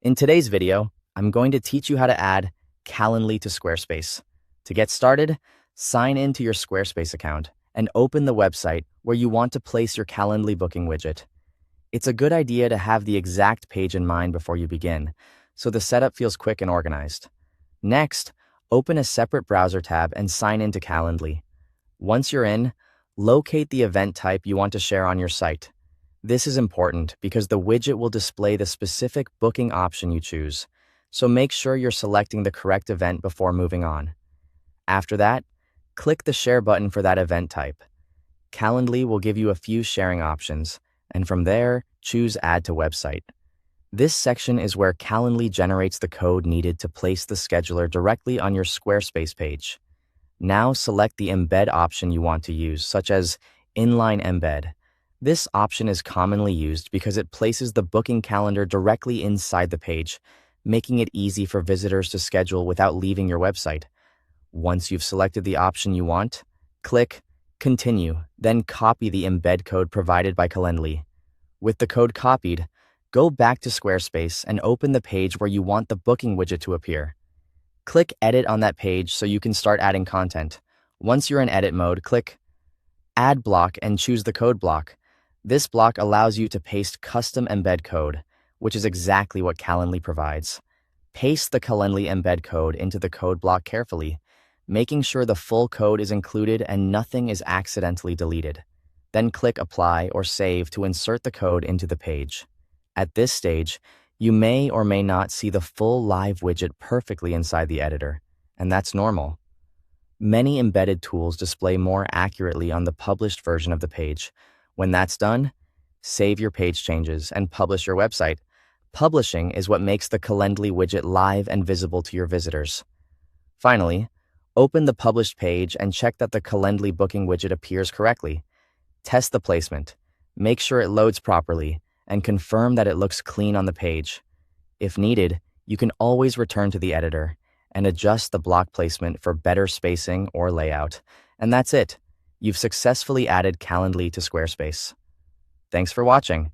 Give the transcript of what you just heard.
In today's video, I'm going to teach you how to add Calendly to Squarespace. To get started, sign into your Squarespace account and open the website where you want to place your Calendly booking widget. It's a good idea to have the exact page in mind before you begin, so the setup feels quick and organized. Next, open a separate browser tab and sign into Calendly. Once you're in, locate the event type you want to share on your site. This is important because the widget will display the specific booking option you choose, so make sure you're selecting the correct event before moving on. After that, click the Share button for that event type. Calendly will give you a few sharing options, and from there, choose Add to Website. This section is where Calendly generates the code needed to place the scheduler directly on your Squarespace page. Now select the embed option you want to use, such as Inline Embed. This option is commonly used because it places the booking calendar directly inside the page, making it easy for visitors to schedule without leaving your website. Once you've selected the option you want, click Continue, then copy the embed code provided by Calendly. With the code copied, go back to Squarespace and open the page where you want the booking widget to appear. Click Edit on that page so you can start adding content. Once you're in edit mode, click Add Block and choose the code block. This block allows you to paste custom embed code, which is exactly what Calendly provides. Paste the Calendly embed code into the code block carefully, making sure the full code is included and nothing is accidentally deleted. Then click Apply or Save to insert the code into the page. At this stage, you may or may not see the full live widget perfectly inside the editor, and that's normal. Many embedded tools display more accurately on the published version of the page. When that's done, save your page changes and publish your website. Publishing is what makes the Calendly widget live and visible to your visitors. Finally, open the published page and check that the Calendly booking widget appears correctly. Test the placement, make sure it loads properly, and confirm that it looks clean on the page. If needed, you can always return to the editor and adjust the block placement for better spacing or layout. And that's it. You've successfully added Calendly to Squarespace. Thanks for watching.